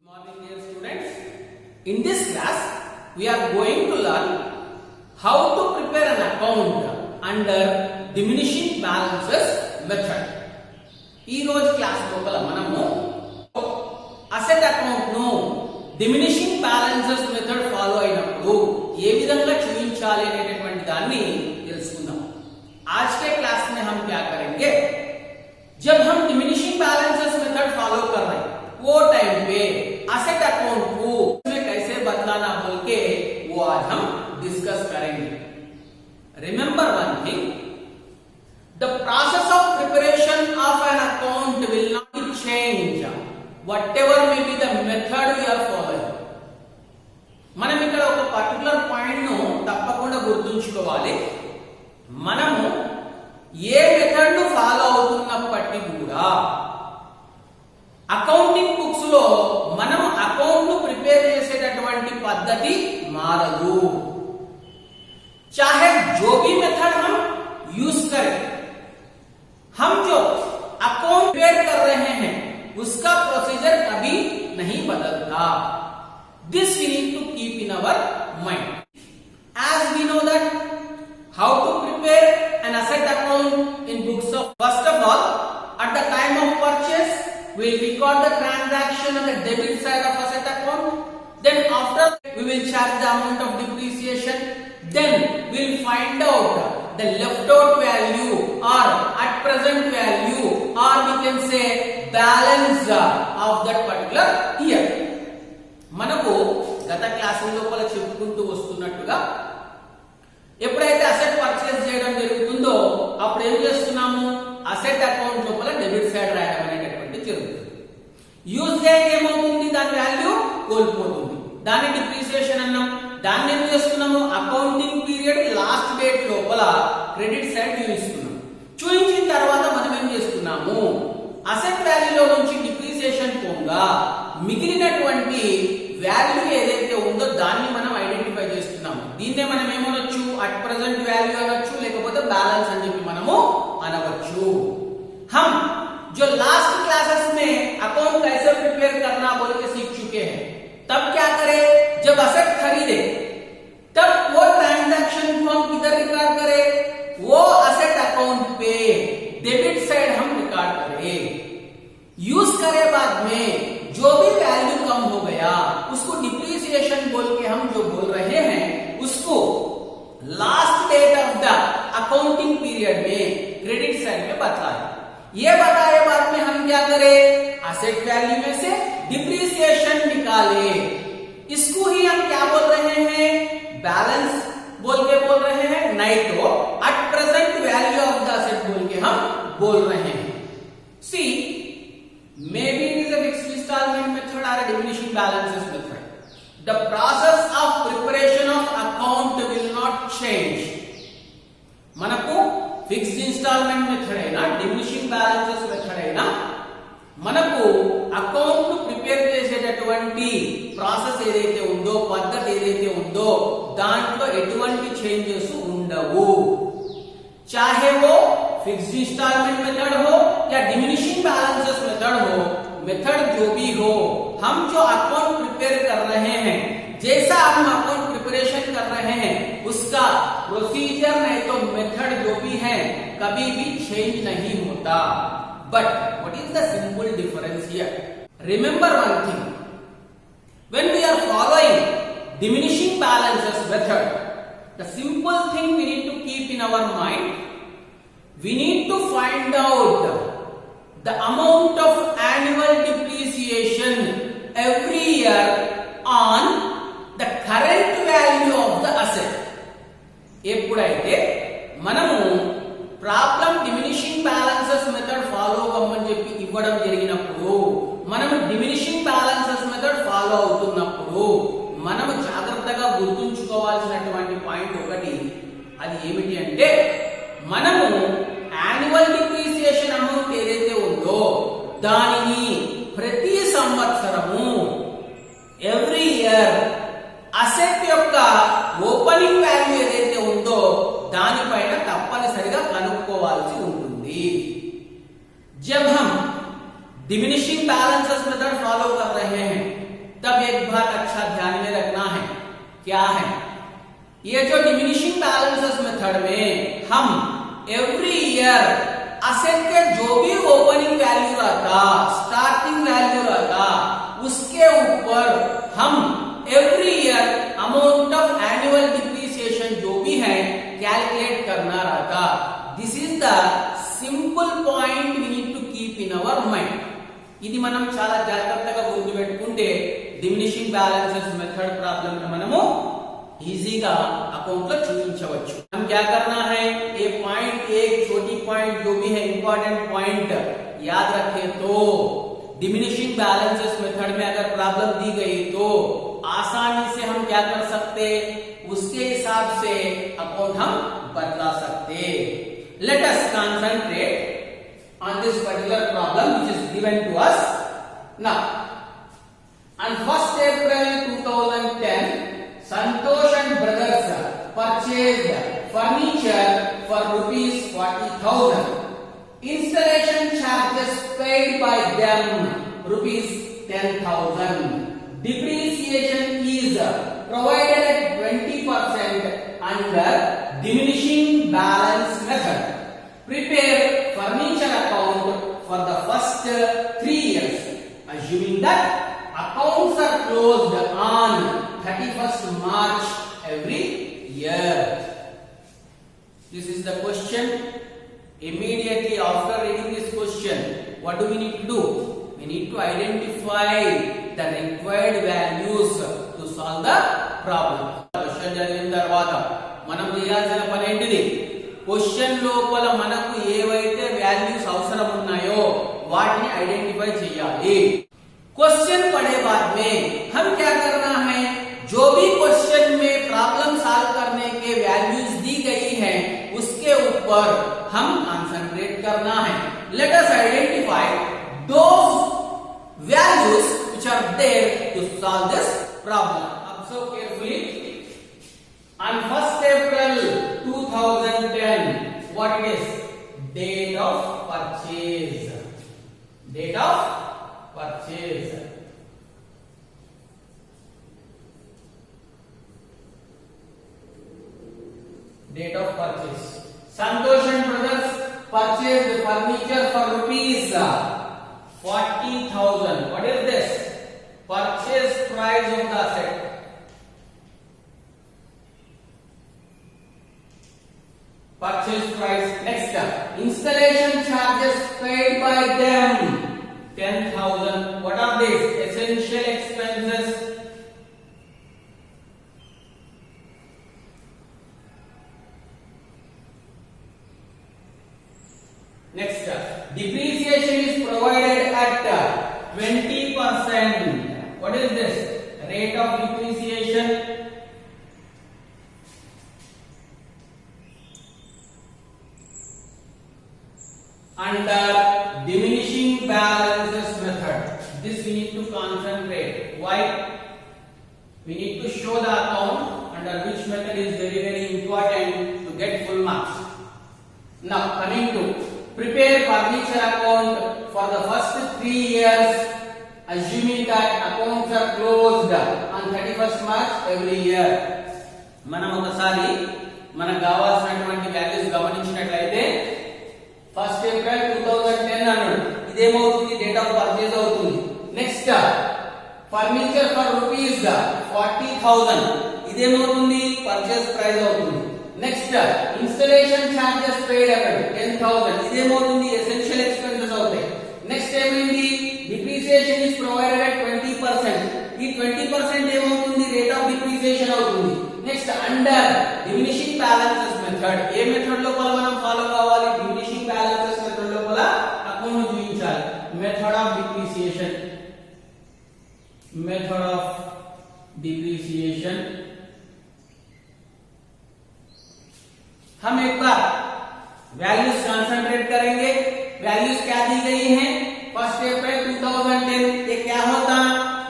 Morning dear students. In this class we are going to learn how to prepare an account under diminishing balances method. ఈ రోజు class లోపల మనము asset account ను diminishing balances method follow అయినప్పుడు ఏ విధంగా చూపించాలి అనేటటువంటి దాన్ని తెలుసుకుందాం. आज के क्लास में हम क्या करेंगे, जब हम डिमिनिशिंग बैलेंसेस मेथड फॉलो कर रहे हैं वो टाइम पे असेट अकाउंट को में कैसे बदलाना बोल के वो आज हम डिस्कस करेंगे. Remember one thing, the process of preparation of an account will not change whatever may be the method we are following. మనం ఇక్కడ ఒక పర్టిక్యులర్ పాయింట్ ను తప్పకుండా గుర్తుంచుకోవాలి. మనము ఏ మెథడ్ ను ఫాలో అవుతున్నప్పటికీ కూడా అకౌంటింగ్ బుక్స్ లో మనం అకౌంట్ ను ప్రిపేర్ చేసేటటువంటి పద్ధతి మారదు. चाहे जो भी मेथड हम यूज करें, हम जो अकाउंट प्रिपेयर कर रहे हैं उसका प्रोसीजर कभी नहीं बदलता. This we need to keep in our mind. As we know that how to prepare an asset account in books of, first of all, at the time of purchase we will record the transaction on the debit side of asset account. Then after we will charge the amount of depreciation. Then we will find out the left out value or at present value, or we can say balance of that particular year. మనకు గత క్లాసుల లోపల చెప్పుకుంటూ వస్తున్నట్టుగా ఎప్పుడైతే asset purchase చేయడం జరుగుతుందో అప్పుడు ఏం చేస్తున్నాము, అసెట్ అకౌంట్ లోపల డెబిట్ సైడ్ రాయడం అనేటటువంటి జరుగుతుంది. యూజ్ చేయక ఏమవుతుంది, దాని వాల్యూ కోల్పోతుంది. దాన్ని డిప్రిసియేషన్ అన్నాం. దాన్ని ఏం చేస్తున్నాము, అకౌంటింగ్ పీరియడ్ లాస్ట్ డేట్ లోపల క్రెడిట్ సైడ్ చూపిస్తున్నాం. చూపించిన తర్వాత మనం ఏం చేస్తున్నాము, అసెట్ వాల్యూలో నుంచి డిప్రిసియేషన్ పోగా మిగిలినటువంటి వాల్యూ ఏదైతే ఉందో దాన్ని మనం ఐడెంటిఫై చేస్తున్నాము. దీన్నే మనం ఏమనొచ్చు, అట్ ప్రెజెంట్ వాల్యూ అనొచ్చు, లేకపోతే బ్యాలెన్స్ అని చెప్పి మనము అనవచ్చు. हम जो लास्ट क्लासेस में अकाउंट कैसे प्रिपेयर करना बोल के सीख चुके हैं. तब क्या करें, जब असेट खरीदे तब वो ट्रांजैक्शन को हम किधर रिकॉर्ड करें, वो असेट अकाउंट पे डेबिट साइड हम रिकॉर्ड करें. यूज करे बाद में जो भी वैल्यू कम हो गया उसको डिप्रिसिएशन बोल के हम जो बोल रहे हैं उसको last date of the accounting period में क्रेडिट साइड में बताए. ये बताए बाद में हम क्या करें, असेट वैल्यू में से डिप्रिसिएशन निकाले. इसको ही हम क्या बोल रहे हैं, बैलेंस बोल रहे हैं, नहीं तो at present value of the asset बोल के हम बोल रहे हैं. सी maybe it is a fixed installment method or a diminishing balances method. The process of preparation of account will not change. మనకు ఫిక్స్డ్ ఇన్స్టాల్మెంట్ మెథడ్ అయినా డిమినిషింగ్ బ్యాలెన్సెస్ మెథడ్ అయినా మనకు అకౌంట్ ను ప్రిపేర్ చేసేటటువంటి ప్రాసెస్ ఏదైతే ఉందో, పద్ధతి ఏదైతే ఉందో దాంట్లో ఎటువంటి చేంజెస్ ఉండవు. चाहे वो फिक्स्ड इंस्टॉलमेंट मेथड हो या डिमिनिशिंग बैलेंसेस मेथड हो, मेथड जो भी हो, हम जो अकाउंट प्रिपेयर कर रहे हैं, जैसा हम अकाउंट प्रिपरेशन कर रहे हैं उसका प्रोसीजर नहीं तो मेथड जो भी है कभी भी चेंज नहीं होता. But what is the simple difference here, remember one thing, when we are following diminishing balances method, the simple thing we need to keep in our mind, we need to find out the amount of annual depreciation every year on the current value of the asset. ఎప్పుడైతే మనము problem diminishing balances method follow అవ్వమని చెప్పి ఇవ్వడం జరిగినప్పుడు, మనము diminishing balances method follow అవుతున్నప్పుడు మనము జాగ్రత్తగా గుర్తుంచుకోవాల్సినటువంటి పాయింట్ ఒకటి, అది ఏమిటి అంటే మనము యాన్యువల్ డిప్రిసియేషన్ అమౌంట్ ఏదైతే ఉందో దానిని ప్రతి సంవత్సరము ఎవ్రీ ఇయర్ అసెట్ యొక్క ఓపెనింగ్ వాల్యూ ఏదైతే ఉందో దానిపైన తప్పనిసరిగా కనుక్కోవాల్సి ఉంటుంది. जब हम डिमिनिशिंग बैलेंसेस मेथड फॉलो कर रहे हैं तब एक बात अच्छा ध्यान में रखना है, क्या है ये जो डिमिनिशिंग बैलेंसेस मेथड में हम एवरी ईयर असेट के जो भी ओपनिंग वैल्यू रहता, स्टार्टिंग वैल्यू रहता, उसके ऊपर हम every year amount of annual depreciation जो भी है कैलकुलेट करना रहता। This is the simple point we need to keep in our mind. ఇది మనం చాలా జాగ్రత్తగా గుర్తుపెట్టుకుంటే డిమినిషింగ్ బ్యాలెన్సెస్ మెథడ్ ప్రాబ్లం ని మనము ఈజీగా अकाउंट లో చూపించవచ్చు. हम क्या करना है, ये पॉइंट एक छोटी पॉइंट जो भी है इंपॉर्टेंट पॉइंट याद रखें तो डिमिनिशिंग बैलेंसेस मेथड में अगर प्रॉब्लम दी गई तो आसानी से हम क्या कर सकते, उसके हिसाब से अकाउंट हम बदला सकते. Let us concentrate on this particular problem which is given to us now. On 1st April 2010, Santosh and brothers purchased furniture for rupees 40,000. Installation charges paid by them rupees 10,000. Depreciation is provided at 20% under diminishing balance method. Prepare furniture account for the first 3 years, assuming that accounts are closed on 31st March every year. This is the question. Immediately after reading this question, what do we need to do? We need to identify the required values to solve the problem. Question జరిగిన తర్వాత మనం చేయాల్సిన పని ఏంటిది, question లోపల మనకు ఏవైతే values అవసరం ఉన్నాయో వాటిని ఐడెంటిఫై చేయాలి. क्वेश्चन पढ़े बाद में हम क्या करना है, जो भी क्वेश्चन में प्रॉब्लम सॉल्व करने के वैल्यूज दी गई हैं उसके ऊपर हम कंसंट्रेट करना है. Let us identify those values which are there to solve this problem. Observe carefully. On 1st April 2010, what it is? Date of purchase. Date of purchase. Date of purchase. Santosh and brothers purchased furniture for rupees 40,000. What is this? Purchase price of the asset. Purchase price. Next, installation charges paid by them 10,000. What are these? Essential expenses. Next, depreciation is provided at 20%. What is this? Rate of depreciation. Under diminishing balances method. This we need to concentrate. Why? We need to show the account under which method is very important to get full marks. Now coming to prepare furniture account for the first 3 years, assuming that accounts are closed on 31st March every year. మనం ఒకసారి మనకు కావాల్సినటువంటి values గమనించినట్లయితే 1st April 2010 అన్నాడు, ఇదేమవుతుంది, date of purchase అవుతుంది. Next furniture for rupees 40,000, ఇదేమవుతుంది, purchase price అవుతుంది. నెక్స్ట్ ఇన్స్టాలేషన్ చార్జెస్ పెయిడ్ అన్నాడు 10,000, ఇదేమవుతుంది, ఎసెన్షియల్ ఎక్స్పెన్సెస్ అవుతాయి. నెక్స్ట్ ఏమైంది, డిప్రిసియేషన్ ఇస్ ప్రొవైడెడ్ అట్ 20%, ఈ 20% ఏమవుతుంది, రేట్ ఆఫ్ డిప్రిసియేషన్ అవుతుంది. Next under diminishing balances method, ఏ మెథడ్ లోపల మనం ఫాలో కావాలి, డిమినిషింగ్ బ్యాలెన్సెస్ మెథడ్ లోపల అకౌంట్ చూపించాలి. Method of depreciation, method of depreciation. हम एक बार वैल्यूज कंसंट्रेट करेंगे. वैल्यूज क्या दी गई हैं, 1st April 2010, ये क्या होता,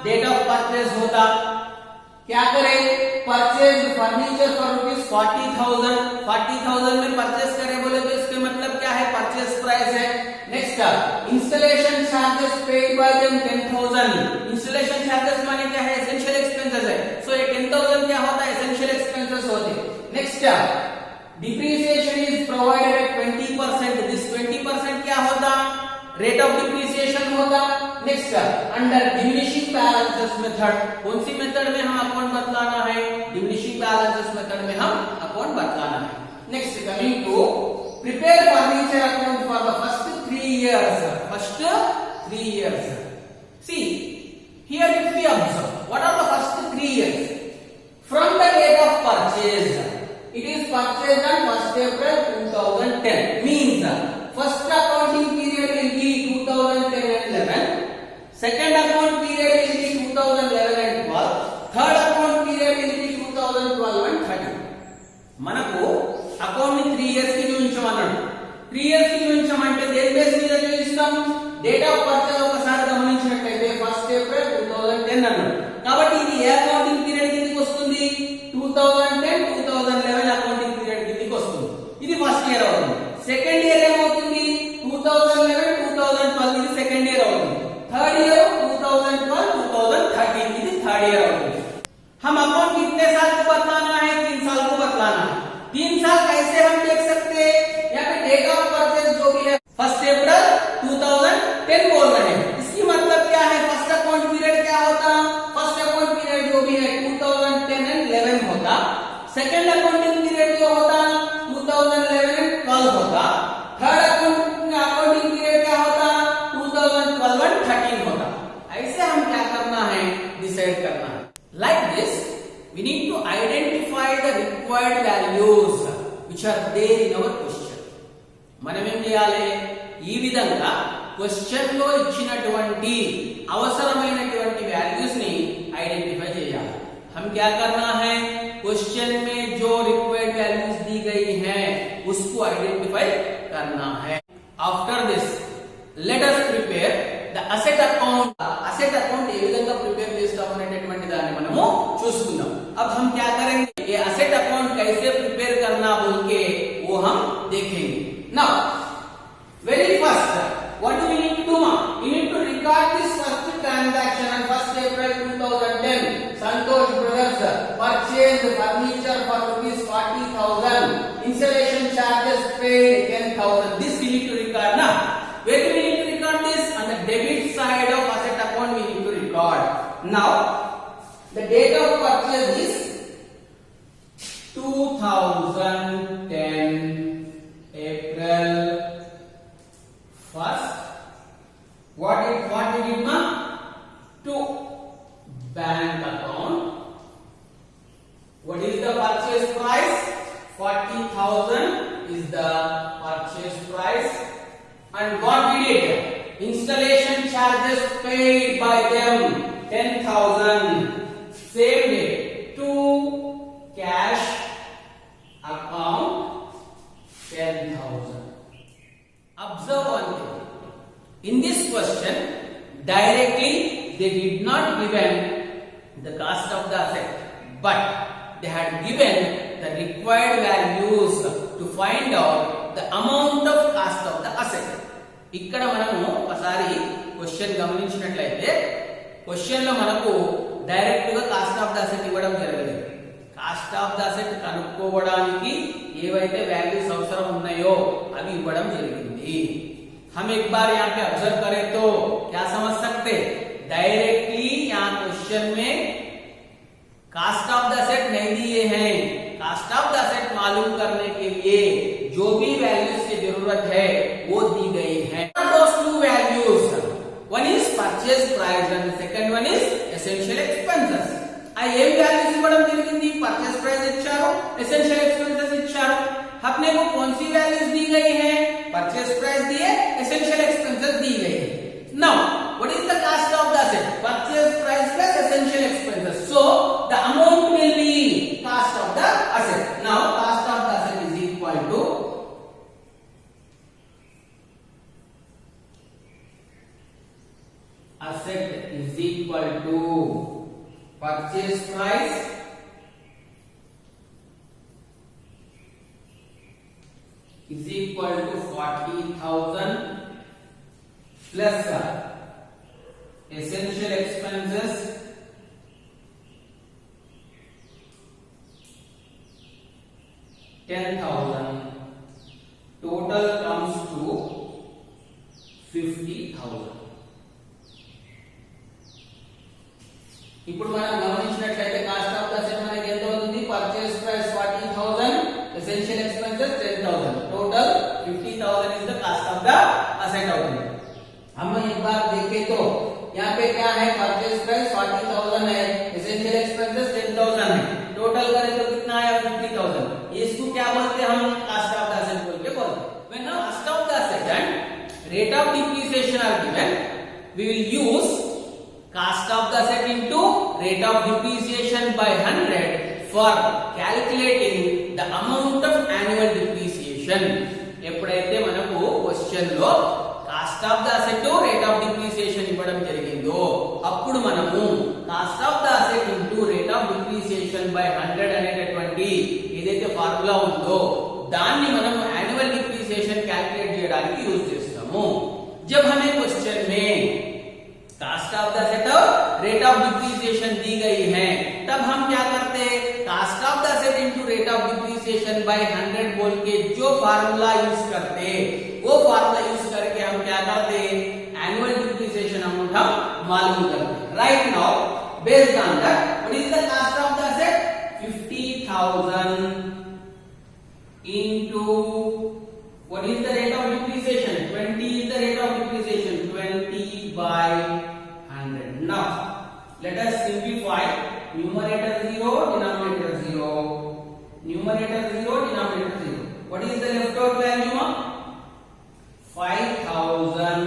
डेट ऑफ परचेज होता. क्या करें, परचेज फर्नीचर फॉर रुपीज 40,000. 40,000 में परचेज करें बोले तो इसके मतलब क्या है परचेज प्राइस है। Next installation charges paid by them 10,000। Installation charges माने क्या है? एसेंशियल एक्सपेंसेस है। सो ये 10,000 क्या होता है? एसेंशियल एक्सपेंसेस होते हैं। Next depreciation is provided eight 20%। This 20% क्या होता? रेट ऑफ डिप्रिसिएशन होगा। Next under diminishing balances method, कौन सी मेथड में हम अकाउंट बतलाना है? डिमिनिशिंग बैलेंसेस मेथड में हम अकाउंट बतलाना है। Next coming to prepare furniture account for the first 3 years. First 3 years. See here if we observe what are the first 3 years from the date of purchase. It is purchased on 1st April 2010. Means first accounting period will be 2010 and 11. Second account period will be 2011 and 12. Third account period will be 2012 and 13. మనకు account ని 3 years కి చూపించమన్నాడు. 3 years కి చూపించమంటే దేని base మీద చూపిస్తాం? Date of purchase ఒకసారి గమనించినట్లయితే 1st April 2010 అన్నాడు. కాబట్టి ఇది ఏ అకౌంటింగ్ పీరియడ్ కిందకి వస్తుంది? 2010 2011 అకౌంటింగ్ పీరియడ్ కిందకి వస్తుంది. ఇది ఫస్ట్ ఇయర్ అవుతుంది. సెకండ్ ఇయర్ ఏమవుతుంది? 2011 2012 ఇది సెకండ్ ఇయర్ అవుతుంది. थर्ड ईयर 2012 2013 ఇది थर्ड ईयर అవుతుంది. हम अकाउंट कितने साल को बतलाना है? 3 साल को बतलाना है। 3 साल कैसे हम देख सकते हैं? यहाँ पे डेट ऑफ परचेज जो भी है 1st April 2010 बोल रहे हैं। इसकी मतलब क्या है? फर्स्ट अकाउंट पीरियड क्या होता? फर्स्ट अकाउंट पीरियड जो भी है 2010 and 11 होता। सेकंड अकाउंटिंग पीरियड जो होता 2011 and 12 होता। थर्ड अकाउंटिंग पीरियड क्या होता? 2012 and 13 होता। ऐसे हम क्या करना है? डिसाइड करना है। Like this, we need to identify the required values which are there in our question. మనం ఏం చేయాలి? ఈ విధంగా క్వశ్చన్ లో ఇచ్చినటువంటి అవసరమైనటువంటి వాల్యూస్ ని ఐడెంటిఫై చేయాలి. हम क्या करना है? क्वेश्चन में जो रिक्वायर्ड वैल्यूज दी गई हैं उसको आइडेंटिफाई करना है. After this let us prepare the asset account. asset account ఏ విధంగా ప్రిపేర్ చేస్తాము అనేటటువంటి దాన్ని మనము చూసుకుందాం. अब हम क्या करेंगे? ये asset account कैसे प्रिपेयर करना बोल के वो हम देखेंगे. now very first what do we need to do? We need to record this first transaction on 1st April 2010. Santosh Brothers purchased furniture for rupees 40,000. Installation charges paid 10,000. This we need to record now. Where do we need to record this? On the debit side of asset account we need to record. Now the date of purchase is 2010 April 1st. What did it ma? To bank account. What is the purchase price? 40,000 is the purchase price. And what did it? Installation charges paid by them 10,000. Same day to cash account 10,000. Observe one thing. In this question, directly they did not given the cost of the asset, but they had given the required values to find out the amount of cost of the asset. ఇక్కడ మనము ఒకసారి question గమనించినట్లయితే question లో మనకు direct గా cost of the asset ఇవ్వడం జరగలేదు. Cost of the asset కనుక్కోవడానికి ఏవైతే వాల్యూస్ అవసరం ఉన్నాయో అవి ఇవ్వడం జరిగింది. हम एक बार यहाँ पे ऑब्जर्व करें तो क्या समझ सकते? डायरेक्टली यहाँ क्वेश्चन में कास्ट ऑफ द असेट नहीं दिए हैं. कास्ट ऑफ द असेट मालूम करने के लिए जो भी वैल्यूज की जरूरत है वो दी गई है. Those two values, one is purchase price and the second one is essential expenses. आ ये वैल्यूज इవ్వడం జరిగింది. purchase price ఇచ్చారు, essential expenses ఇచ్చారు. अपने को कौन सी वैल्यूज दी गई है? purchase price दिए, essential expenses दी गई है. Now what is the cost of the asset? Purchase price plus essential expenses. So the amount will be cost of the asset. Now cost of the asset is equal to asset is equal to purchase price is equal to 40,000 40,000 plus essential expenses 10,000, total comes to 50,000. ఇప్పుడు మనం గమనించినట్లయితే cost of the asset మనకి ఎంత అవుతుంది? Purchase price 40,000, essential expenses 10,000, total 50,000 is the cost of the asset होगी। हम एक बार देखें तो यहाँ पे क्या है? परचेज प्राइस 40,000 है, essential expenses 10,000 है, टोटल करें तो कितना आया? 50,000। इसको क्या बोलते हैं? हम कास्ट ऑफ द असेट बोल के बोलते हैं। When now cost of the asset and rate of depreciation are given, we will use cost of the asset into rate of depreciation by 100 for calculating the amount of annual depreciation. ఎప్పుడైతే మనకు question లో cost of the asset rate of depreciation ఇవ్వడం జరిగిందో అప్పుడు మనము cost of the asset into rate of depreciation by 100 అనేటటువంటి ఏదైతే formula ఉందో దాన్ని మనం యాన్యువల్ డిప్రిసియేషన్ క్యాలిక్యులేట్ చేయడానికి యూజ్ చేస్తాము। जब हमें क्वेश्चन में कास्ट ऑफ द असेट और रेट ऑफ डिप्रिसिएशन दी गई है तब हम क्या करते हैं? Cost of the asset into rate of depreciation by 100 बोल के जो फार्मूला यूज करते हैं वो फार्मूला यूज करके हम क्या करते हैं? एनुअल डिप्रिसिएशन अमाउंट हम मालूम करते हैं। Right now based on that what is the cost of the asset? 50,000 into what is the rate of depreciation? 20 is the rate of depreciation, 20 by 100. Now let us simplify. Numerator 0, denominator 0, numerator 0, denominator 0. What is the left out value? 5,000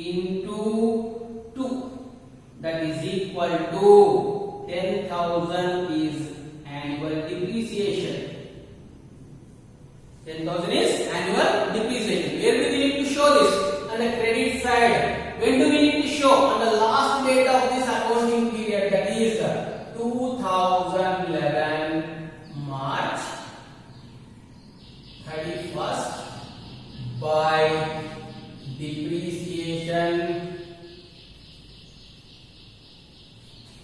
into 2, that is equal to 10,000 is annual depreciation. 10,000 is annual depreciation. Where do we need to show this? On the credit side. When do we need to show? On the last date of this accounting period, that is 2011 March 31st by depreciation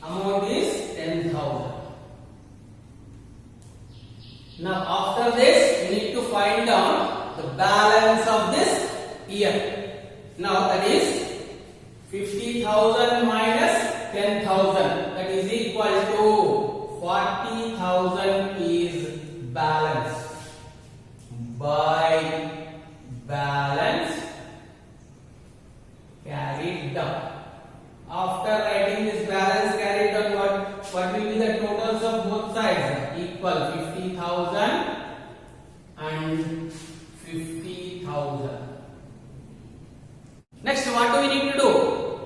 amount is 10,000. Now after this we need to find out the balance of this year. Now that is 50,000 minus 10,000, that is equal to 40,000 is balance by balance carried down. After writing this balance carried down, what will be the totals of both sides? Equal 50,000 and 50,000. Next, what do we need to do?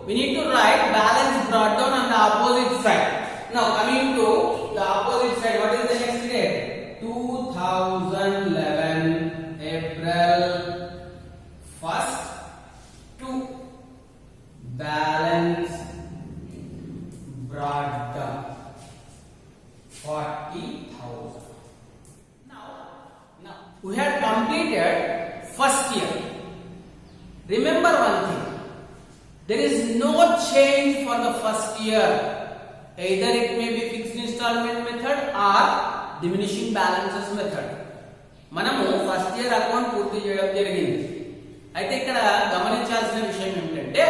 We need to write balance brought down on the opposite side. Now coming to the opposite side, what is the next date? 2011 April 1st to balance brought down 40,000. Now we have completed first year. Remember one thing, there is no change for the first year. Either it may be fixed installment method or diminishing balances method. మనము first year account పూర్తి చేయడం జరిగింది. అయితే ఇక్కడ గమనించాల్సిన విషయం ఏమిటంటే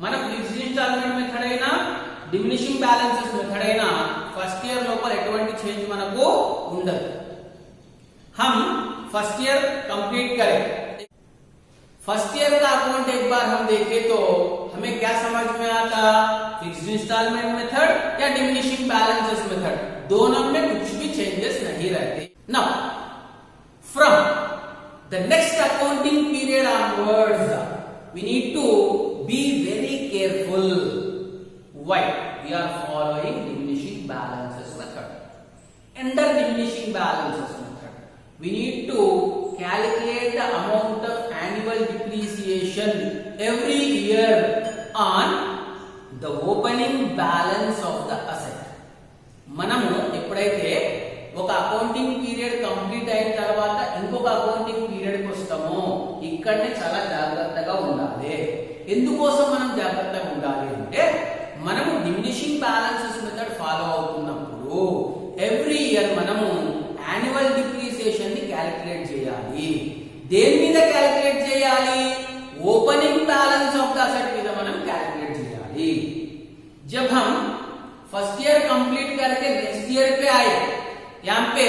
మనకు ఫిక్స్డ్ ఇన్స్టాల్మెంట్ మెథడ్ అయినా డిమినిషింగ్ బ్యాలెన్సెస్ మెథడ్ అయినా ఫస్ట్ ఇయర్ లోపల ఎటువంటి చేంజ్ మనకు ఉండదు. हम फर्स्ट ईयर कंप्लीट करें। फर्स्ट ईयर का अकाउंट एक बार हम देखें तो हमें क्या समझ में आता? फिक्स्ड इंस्टॉलमेंट मेथड या डिमिनिशिंग बैलेंसेस मेथड, दोनों में कुछ भी चेंजेस नहीं रहते। Now from the next accounting period onwards we need to be very careful. Why? We are following diminishing balances method. Under diminishing balances we need to calculate the amount of annual depreciation every year on the opening balance of the asset. మనము ఎప్పుడైతే ఒక accounting period complete అయిన తర్వాత ఇంకొక accounting period కి వస్తామో ఇక్కడనే చాలా జాగ్రత్తగా ఉండాలి. ఎందుకోసం మనం జాగ్రత్తగా ఉండాలి అంటే మనము డిమినిషింగ్ బ్యాలెన్సెస్ మెథడ్ ఫాలో అవుతున్నప్పుడు ఎవ్రీ ఇయర్ మనము యాన్యువల్ డిప్రిసియేషన్ ని క్యాలిక్యులేట్ చేయాలి. దేని మీద క్యాలిక్యులేట్ చేయాలి? Opening balance of the asset మీద మనం कैलकुलेट చేయాలి. जब हम फर्स्ट ईयर कंप्लीट करके नेक्स्ट ईयर पे आए, यहाँ पे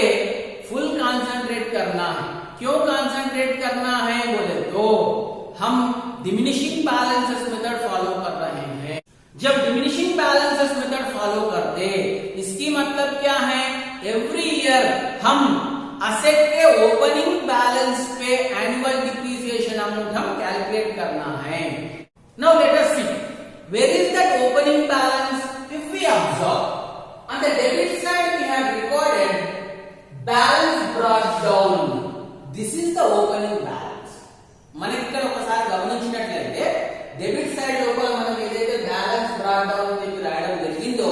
फुल कंसंट्रेट करना है. क्यों कंसंट्रेट करना है बोले तो हम डिमिनिशिंग बैलेंसेस मेथड फॉलो कर रहे हैं. जब डिमिनिशिंग बैलेंसेस मेथड फॉलो करते इसकी मतलब क्या है? एवरी ईयर हम असेट के ओपनिंग बैलेंस पे एनुअल डिप्रिसिएशन अमाउंट हम कैलकुलेट करना है. Now let us see where is that opening balance. If we observe on the debit side we have recorded balance brought down. This is the opening balance. మనకి ఇక్కడ ఒకసారి గమనించినట్లయితే debit side లోపల మనం ఏదైతే బ్యాలెన్స్ బ్రాట్ డౌన్ అని చెప్పి రాయడం జరిగిందో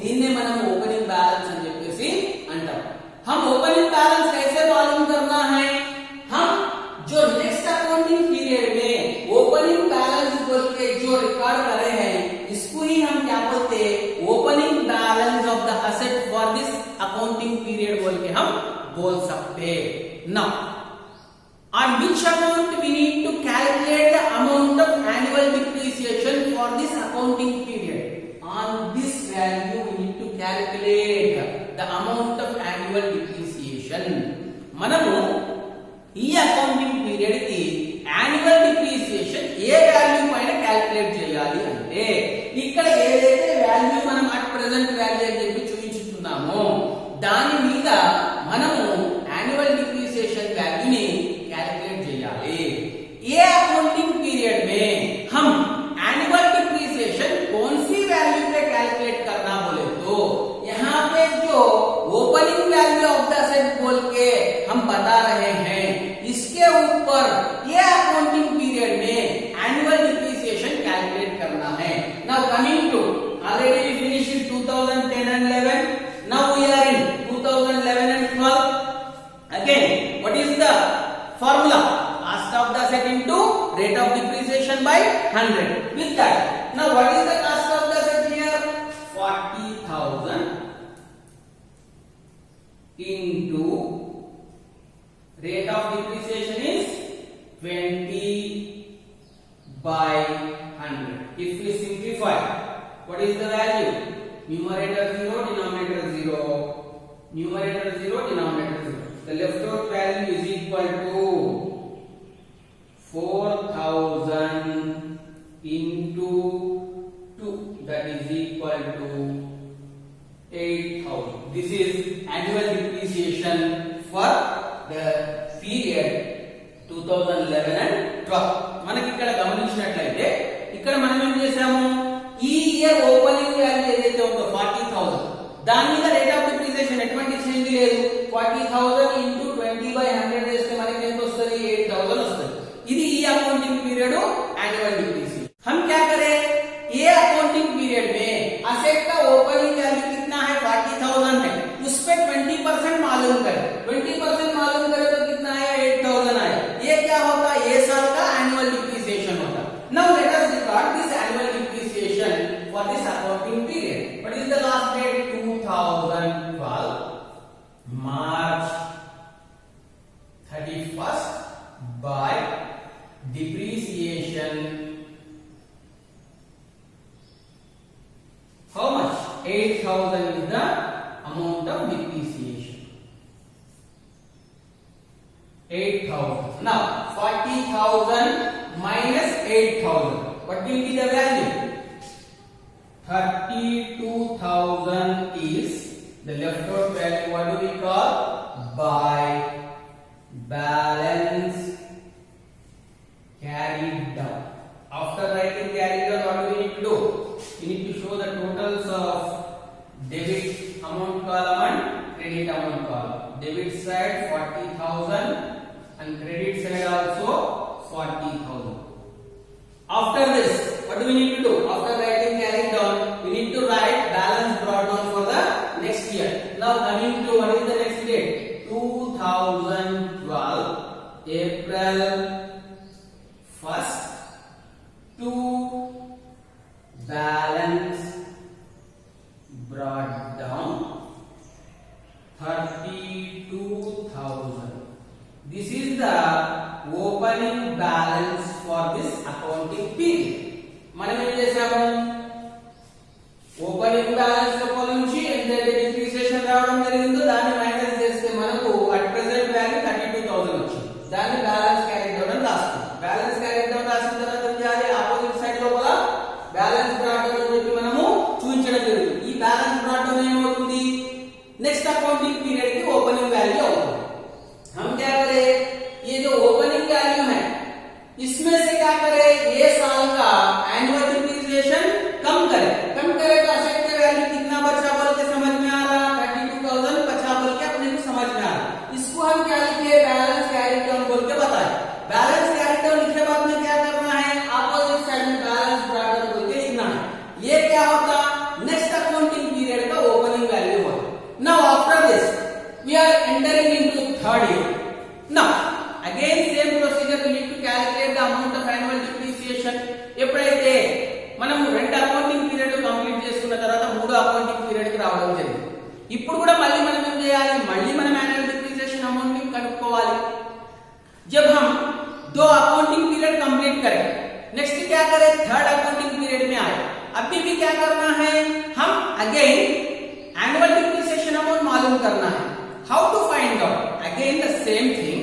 దీన్నే మనం ఓపెనింగ్ బ్యాలెన్స్ అని చెప్పేసి అంటాం. हम ओपनिंग बैलेंस कैसे मालूम करना है? हम जो नेक्स्ट अकाउंटिंग पीरियड में ओपनिंग बैलेंस बोल के जो रिकॉर्ड करे हैं इसको ही हम क्या बोलते हैं? Opening balance of the asset for this accounting period बोल के हम बोल सकते हैं. Now on which amount we need to calculate the amount of annual depreciation for this accounting period? On this value we need to calculate the amount of annual depreciation. మనము ఈ accounting period కి annual depreciation ఏ value పైన calculate చేయాలి అంటే ఇక్కడ ఏదైతే value మనం at present value అని చెప్పి చూపించుతున్నామో దాని మీద మనము యాన్యువల్ డిప్రిసియేషన్ వాల్యూని క్యాలిక్యులేట్ చేయాలి. ఏ అకౌంటింగ్ पीरियड में हम एनुअल डिप्रिसिएशन कौन सी वैल्यू पे कैलकुलेट करना बोले तो यहाँ पे जो opening value of the asset बोल के हम बता रहे हैं इसके ऊपर ये अकाउंटिंग पीरियड में एनुअल डिप्रिसिएशन कैलकुलेट करना है. Now coming to already we finished 2010 and 11. now we are in 2011 and 12. again what is the formula? Cost of the asset into rate of depreciation by 100. With that, now what is the cost of the asset here? 40,000 into rate of depreciation is 20 by 100. If we simplify, what is the value? Numerator 0, denominator 0. Numerator 0, denominator 0. The left out value is equal to 4,000 into 2, that is equal to 8,000. This is annual depreciation for the period 2011 and 12. మనకి ఇక్కడ గమనించినట్లయితే ఇక్కడ మనం ఏం చేసాము? ఈ year opening value ఏదైతే ఉందో 40,000 దాని మీద రేట్ ఆఫ్ డిప్రిసియేషన్ ఎటువంటి చేంజ్ లేదు. 40,000 into 20 by 100 చేస్తే మనకి ఎంత వస్తుంది? 8,000 వస్తుంది. ఇది ఈ अकाउंटिंग पीरियड एनुअल डिप्रिसिएशन. हम क्या करें? ये अकाउंटिंग पीरियड में असेट का ओपनिंग वैल्यू कितना है? 40,000 है. उस पे 20% मालूम करें. 20% मालूम करें तो कितना आया? 8,000 आया. ये क्या होता है? ये साल का एनुअल डिप्रिसिएशन होता. Now let us record this annual depreciation for this accounting period. What is the last date? 2012 March 31st by depreciation. How much? 8,000 is the amount of depreciation. 8,000. Now 40,000 minus 8,000. What will be the value? 32,000 is the left out value. What do we call? By balance carried down. After writing carried down, what do we need to do? We need to show the totals of debit amount column and credit amount column. Debit side 40,000 and credit side also 40,000. After this, what do we need to do? After writing carried down, we need to write balance brought down for the next year. Now coming to what is the next balance brought down 32,000. This is the opening balance for this accounting period. మనం ఏం చేసాము, opening balance లోపల నుంచి ఎంతైతే depreciation రావడం జరిగిందో దాన్ని minus చేస్తే మనకు అట్ ప్రెజెంట్ వాల్యూ 32,000 వచ్చింది. దాన్ని బ్యాలెన్స్ క్యారీ డౌన్ అని రాస్తాం. బ్యాలెన్స్ క్యారీ డౌన్ రాసిన తర్వాత ఏం చేయాలి, ఆపోజిట్ సైడ్ లోపల బ్యాలెన్స్ బ్రాట్ డౌన్ అని చెప్పి మనము చూపించడం జరుగుతుంది. ఈ బ్యాలెన్స్ బ్రాట్ డౌన్ ఏమవుతుంది, नेक्स्ट अकाउंटिंग पीरियड की ओपनिंग वैल्यू होगी. हम क्या करें, ये जो ओपनिंग वैल्यू है इसमें से क्या करें, ये साल का एनुअल डिप्रिसिएशन कम करें तो असेट का वैल्यू कितना बचा बोल के समझ में आ रहा, 32,000 बचा बोल के अपने को समझ में आ रहा. इसको हम क्या लिखे, बैलेंस कैरी डाउन बोल के बताए. बैलेंस कैरी डाउन लिखे बाद में क्या करना है, अपोजिट साइड में बैलेंस ब्रॉट डाउन बोल के लिखना है. ये क्या होता, नेक्स्ट अकाउंटिंग पीरियड का ओपनिंग वैल्यू होता. Now after this we are entering into third year. Now again same procedure, we need to calculate the amount of annual depreciation. ఎప్పుడైతే మనం రెండు అకౌంటింగ్ పీరియడ్ కంప్లీట్ చేసుకున్న తర్వాత మూడో అకౌంటింగ్ పీరియడ్ కి రావడం జరిగింది. ఇప్పుడు కూడా మళ్ళీ మనం ఏం చేయాలి, మళ్ళీ మనం యాన్యువల్ డిప్రిసియేషన్ అమౌంట్ ని కనుక్కోవాలి. जब हम दो अकाउंटिंग पीरियड कंप्लीट करें, नेक्स्ट क्या करें, थर्ड अकाउंटिंग पीरियड में आए. अभी भी क्या करना है, हम अगेन एनुअल डिप्रिसिएशन अमाउंट मालूम करना है. How to find out, again the same thing.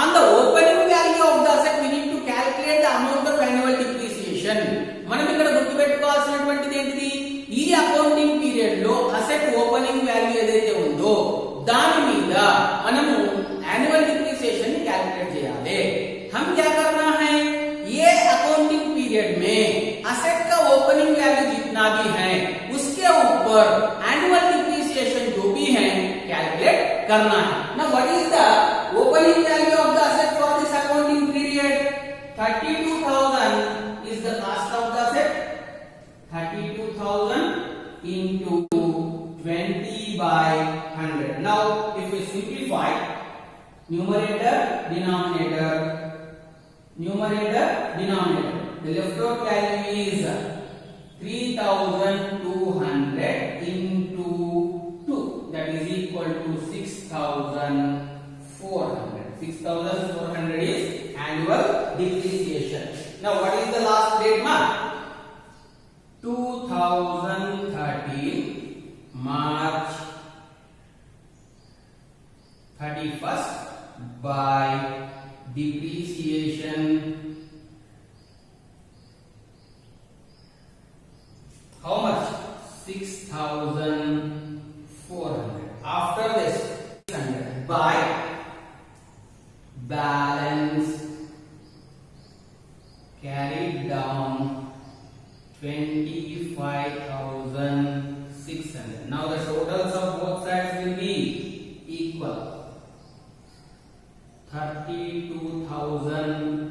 On the opening value of the asset we need to calculate the amount of annual depreciation. మనం ఇక్కడ గుర్తుపెట్టుకోవాల్సినటువంటిది ఏంటిది, ఈ అకౌంటింగ్ పీరియడ్ లో అసెట్ ఓపెనింగ్ వాల్యూ ఏదైతే ఉందో దాని మీద మనము एनुअल डिप्रिसिएशन ని कैलकुलेट చేయాలి. हम क्या करना है, ये अकाउंटिंग पीरियड में असेट का ओपनिंग वैल्यू जितना भी है उसके ऊपर एनुअल डिप्रिसिएशन जो भी है कैलकुलेट करना है. Now what is the opening value of the asset for this accounting period, 32,000 is the cost of the asset. 32,000 into 20 by 100. Now if we simplify, numerator denominator, the left out value is 3,200 into 2, that is equal to 6,400. 6,400 is annual depreciation. Now what is the last date month, 2013 March 31st by depreciation how much, 6,400. After this 600 by balance carried down 25,600. Now the totals of both sides will be equal. 32,000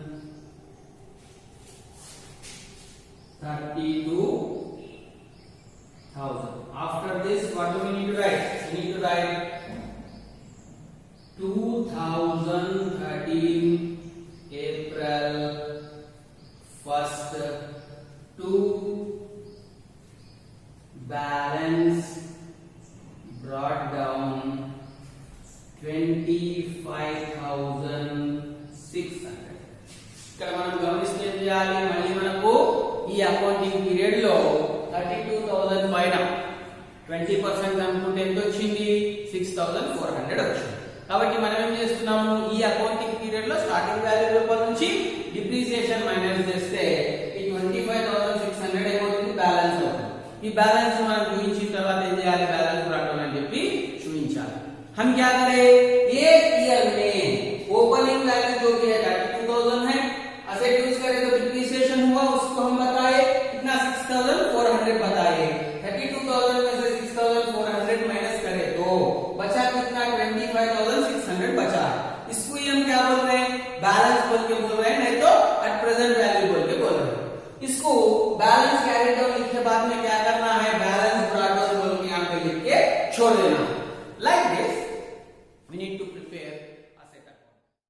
After this what do we need to write, we need to write 2013 April 1st to balance brought down 25,600. ఇక్కడ మనం గమనిస్తే ఏం చేయాలి, మళ్ళీ మనకు ఈ accounting period లో 32,000 పైన 20% అనుకుంటే ఎంత వచ్చింది, 6,400 వచ్చింది. కాబట్టి మనం ఏం చేస్తున్నాము, ఈ అకౌంటింగ్ పీరియడ్ లో స్టార్టింగ్ వాల్యూ లోపల నుంచి డిప్రిసియేషన్ మైనస్ చేస్తే ఈ 25,600 ఏమవుతుంది, బ్యాలెన్స్ అవుతుంది. ఈ బ్యాలెన్స్ మనం చూపించిన తర్వాత ఏం చేయాలి, బ్యాలెన్స్ రావడం అని చెప్పి చూపించాలి. हम क्या करें, एक ईयर में ओपनिंग वैल्यू जो भी है 32,000 है, असेट यूज करें तो डिप्रिसिएशन हुआ उसको हम बताए कितना, 6,400 बताए. 32,000 में से 6,400 माइनस करें तो बचा कितना, 25,600 बचा. इसको ही हम क्या बोल रहे हैं, बैलेंस बोल के बोल रहे हैं, नहीं तो एट प्रेजेंट वैल्यू बोल के बोल रहे हैं. इसको बैलेंस कैरी डाउन लिखने बाद में क्या करना है, बैलेंस ब्रॉट डाउन बोल के यहाँ पे लिख के छोड़ देना.